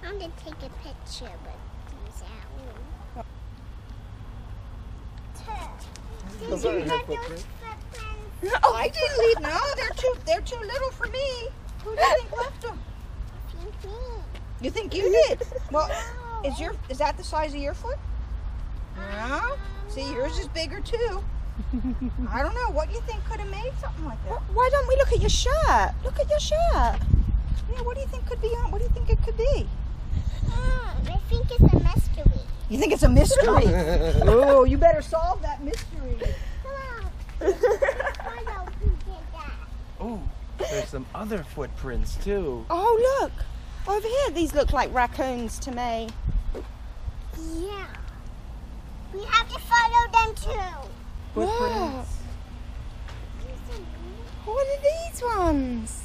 I'm gonna take a picture, but use that one. Did you have those footprints? Oh, I didn't leave. No, they're too little for me. Who do you think left them? I think me. You think you did? Well, is that the size of your foot? No. See, yours is bigger too. I don't know. What do you think could have made something like that? Why don't we look at your shirt? Look at your shirt. Yeah, what do you think could be on? What do you think it could be? I think it's a mystery. You think it's a mystery? Oh, you better solve that mystery. Oh, there's some other footprints too. Oh, look. Over here, these look like raccoons to me. Yeah. We have to follow them too. Footprints. What are these ones?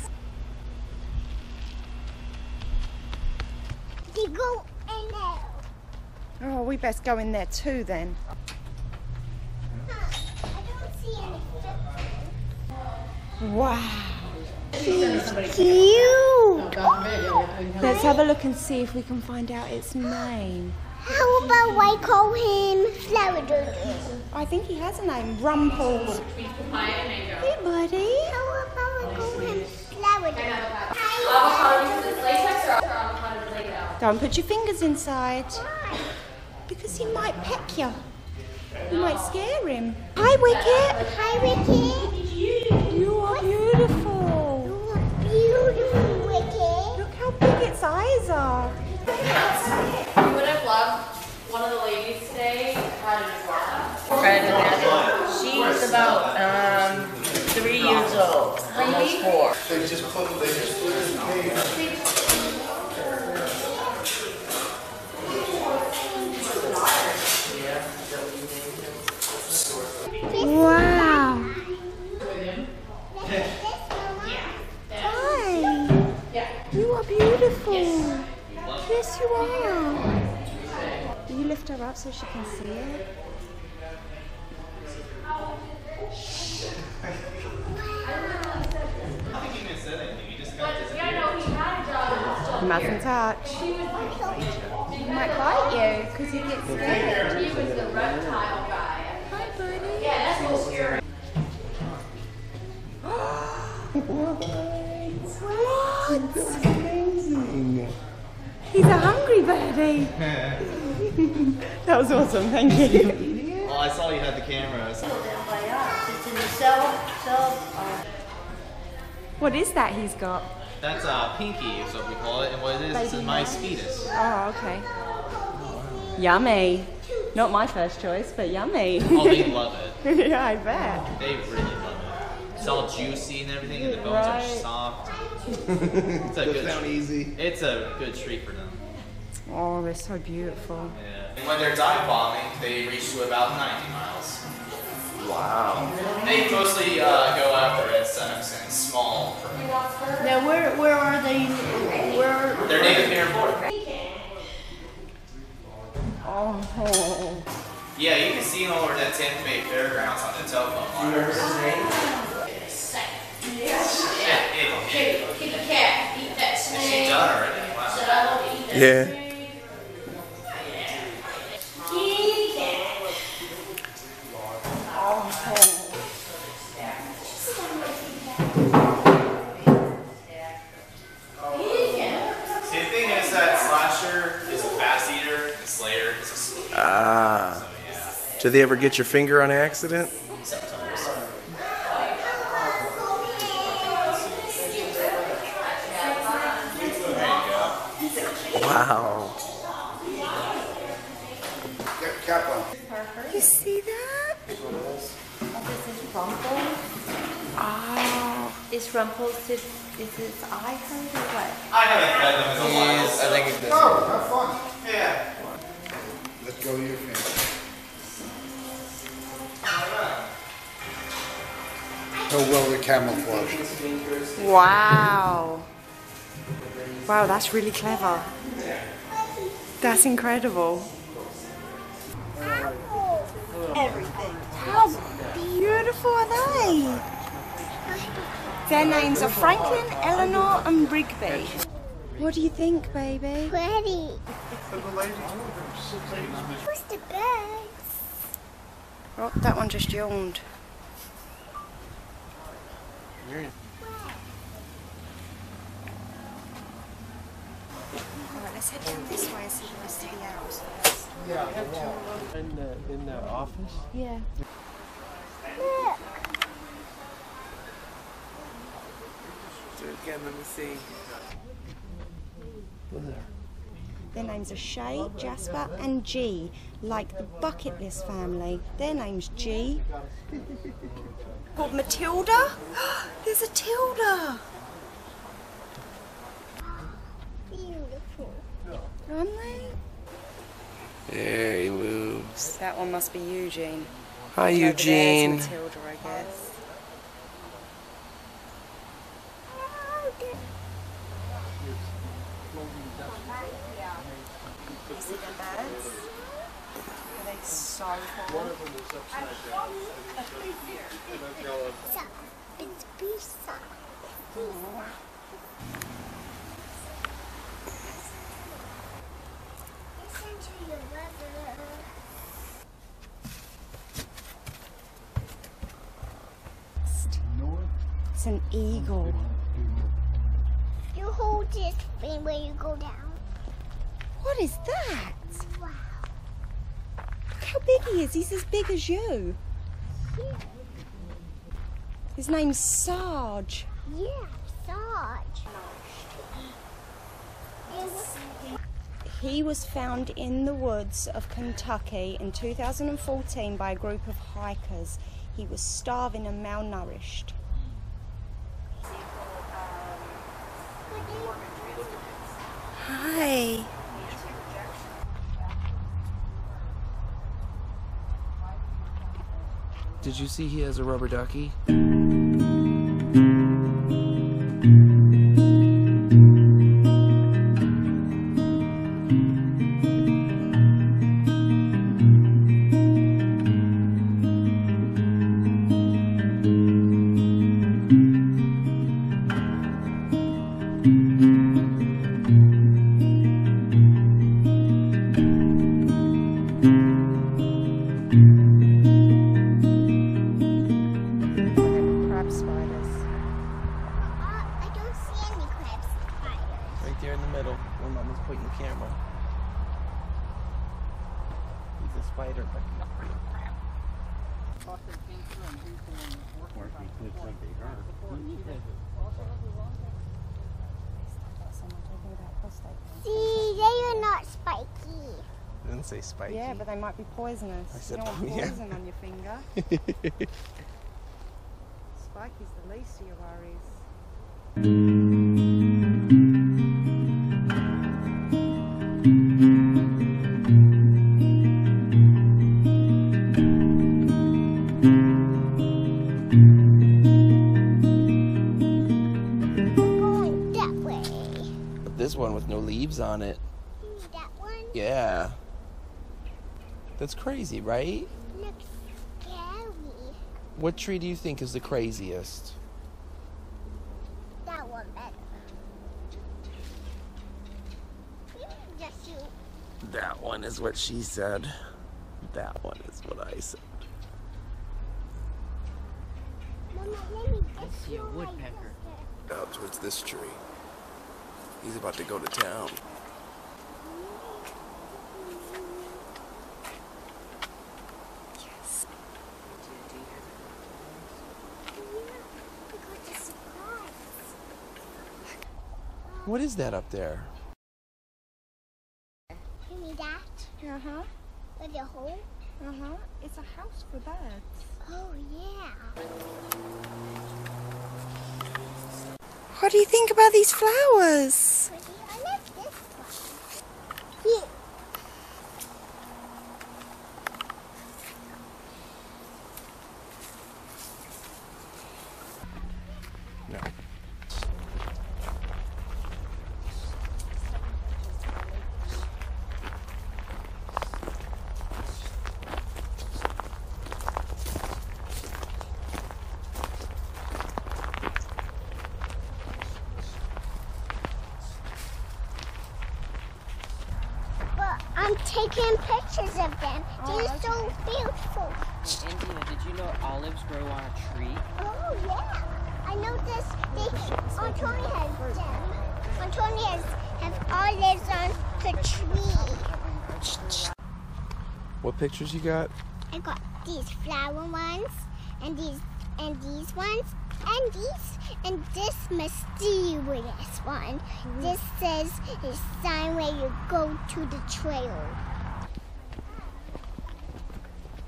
They go in there. Oh, we best go in there too then. I don't see any footprints. Wow. Cute. Let's have a look and see if we can find out its name. How about I call him Flower? I think he has a name, Rumples. Hey, buddy. How about I call him Flower? Don't put your fingers inside. Because he might peck you. You might scare him. Hi, Wicket. Hi, Wicket. You are beautiful. You are beautiful, Wicket. Look how big its eyes are. You would have loved one of the ladies today. How did you want? She's about 3 years old, almost 4. They just put his page. Wow. Hi. You are beautiful. Yes, you are. Will you lift her up so she can see it? You mustn't touch. He might bite you because he gets scared. He was the reptile guy. Hi, buddy. Yeah, that's cool. Scary. What? That's amazing. He's a hungry birdie. That was awesome, thank you. Oh, I saw you had the cameras. It's in the cell. What is that he's got? That's Pinky is what we call it, and what it is, it's a mice fetus. Oh, okay. Yummy. Not my first choice, but yummy. Oh, they love it. Yeah, I bet. They really love it. It's all juicy and everything, and the bones are soft. It's a good Sound easy. It's a good treat for them. Oh, they're so beautiful. Yeah. And when they're dive bombing, they reach to about 90 miles. Wow. They mostly go after insects and small prey. Now, where are they? They're native here in Florida. Oh. Yeah, you can see them over at Tampa Bay Fairgrounds on the telephone line. Remember his name? Keep the cat. Eat that Is snake. she done already? Said Wow. I love to eat that Yeah. snake. Kitty cat. See, the thing is that Slasher is a fast eater and Slayer is a slow eater. Ah. So, yeah. Did they ever get your finger on accident? Sometimes. Wow. You see that? This is Rumples. Oh. Is Rumples is his eye hurt or what? I haven't fed them in a while. I think it's this. Oh, have fun. Yeah. Let go of your finger. Oh, well, the camouflage. Wow. Wow, that's really clever. That's incredible. Everything. How beautiful are they? Their names are Franklin, Eleanor, and Rigby. What do you think, baby? Pretty. Where's the birds? Oh, that one just yawned. Alright, let's head down this way and see the rest of the owls first. In the office? Yeah. Look. So again, let me see. Their names are Shay, Jasper, and G, like the bucket list family. Their name's G. Called Matilda? There's a Tilda! Beautiful. Aren't they? There he moves. That one must be Eugene. Hi, And over Eugene. there's Matilda, I guess. You see the birds? Are they so cool? It's pizza. Listen to your brother. It's an eagle. You hold this thing when you go down. What is that? Wow. Look how big he is. He's as big as you. Yeah. His name's Sarge. Yeah, Sarge. He was found in the woods of Kentucky in 2014 by a group of hikers. He was starving and malnourished. Hi. Did you see he has a rubber ducky? Crab spiders. I don't see any crab spiders. Right there in the middle, where Mama's putting the camera. He's a spider, but he's a real crab. See, they are not spiky. I didn't say spiky. Yeah, but they might be poisonous. I said you don't want yeah. poison on your finger. Spiky's the least of your worries. We're going that way. But this one with no leaves on it. See that one? Yeah. That's crazy, right? Looks scary. What tree do you think is the craziest? That one better. You just shoot. That one is what she said. That one is what I said. Mama, let me just shoot my sister. Out towards this tree. He's about to go to town. What is that up there? Give me that. Uh-huh. With a hole. Uh-huh. It's a house for birds. Oh, yeah. What do you think about these flowers? Pretty. I like this one. Here. No. I'm taking pictures of them. They're so beautiful. Hey, India, did you know olives grow on a tree? Oh, yeah. I know this. Aunt Toni has them. Aunt Toni has olives on the tree. What pictures you got? I got these flower ones, and these ones, and this mysterious one. This says a sign where you go to the trail.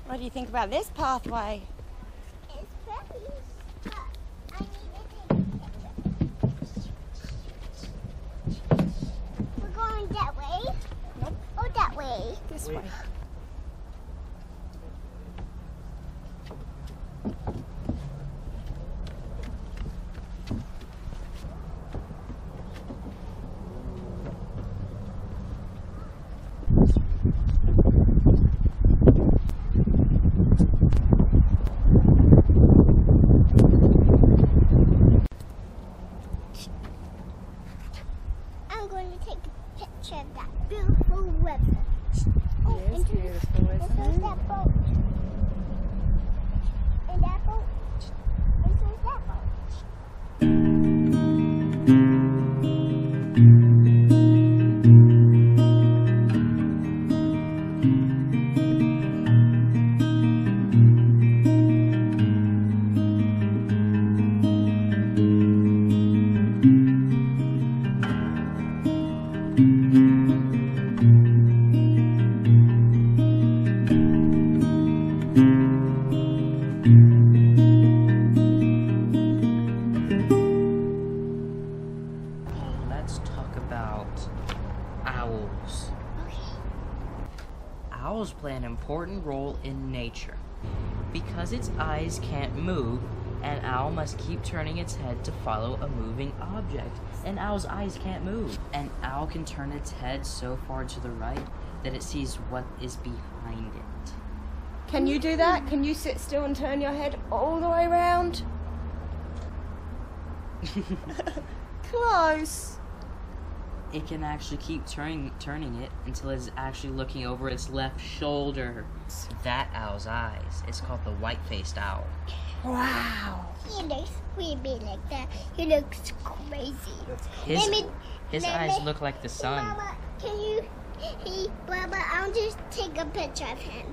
What do you think about this pathway? It's pretty, but I need to take a picture. We're going that way? Nope. Oh, that way. This way. I'm going to take a picture of that beautiful river. Oh, It is beautiful, isn't and there's it? that boat. And that boat. And there's that boat. Let's talk about owls. Owls play an important role in nature. Because its eyes can't move, an owl must keep turning its head to follow a moving object. An owl's eyes can't move. An owl can turn its head so far to the right that it sees what is behind it. Can you do that? Can you sit still and turn your head all the way around? Close. It can actually keep turning it until it's actually looking over its left shoulder. That owl's eyes is called the white-faced owl. Wow. He looks creepy like that. He looks crazy. His eyes look like the sun. Mama, can you... Hey, Brubba, I'll just take a picture of him.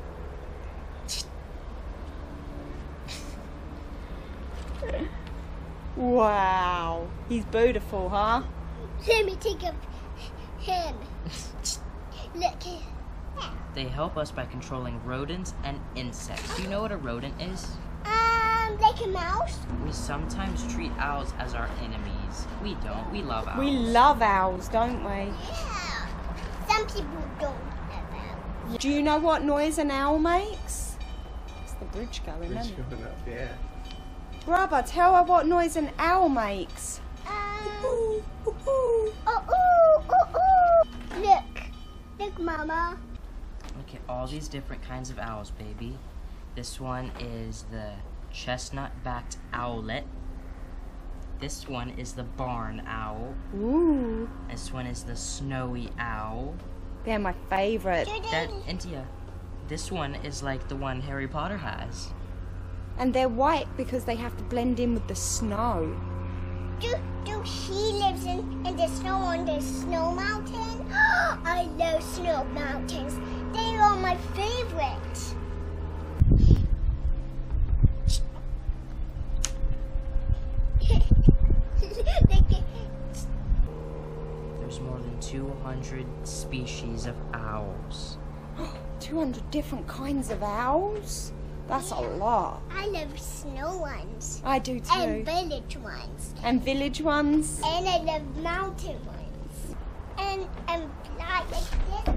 Wow. He's beautiful, huh? Let me take a him. Look. They help us by controlling rodents and insects. Do you know what a rodent is? Like a mouse? We sometimes treat owls as our enemies. We don't. We love owls. We love owls, don't we? Yeah. Some people don't have owls. Do you know what noise an owl makes? It's the bridge going, It's isn't it? going up, yeah. Brubba, tell her what noise an owl makes. Oh, Look. Look, Mama. Look at all these different kinds of owls, baby. This one is the chestnut-backed owlet. This one is the barn owl. Ooh. This one is the snowy owl. They're my favourite. India. This one is like the one Harry Potter has. And they're white because they have to blend in with the snow. Do he lives in the snow on the snow mountain? I love snow mountains. They are my favorite. There's more than 200 species of owls. 200 different kinds of owls? That's a lot. I love snow ones. I do too. And village ones. And village ones? And I love mountain ones. And fly like this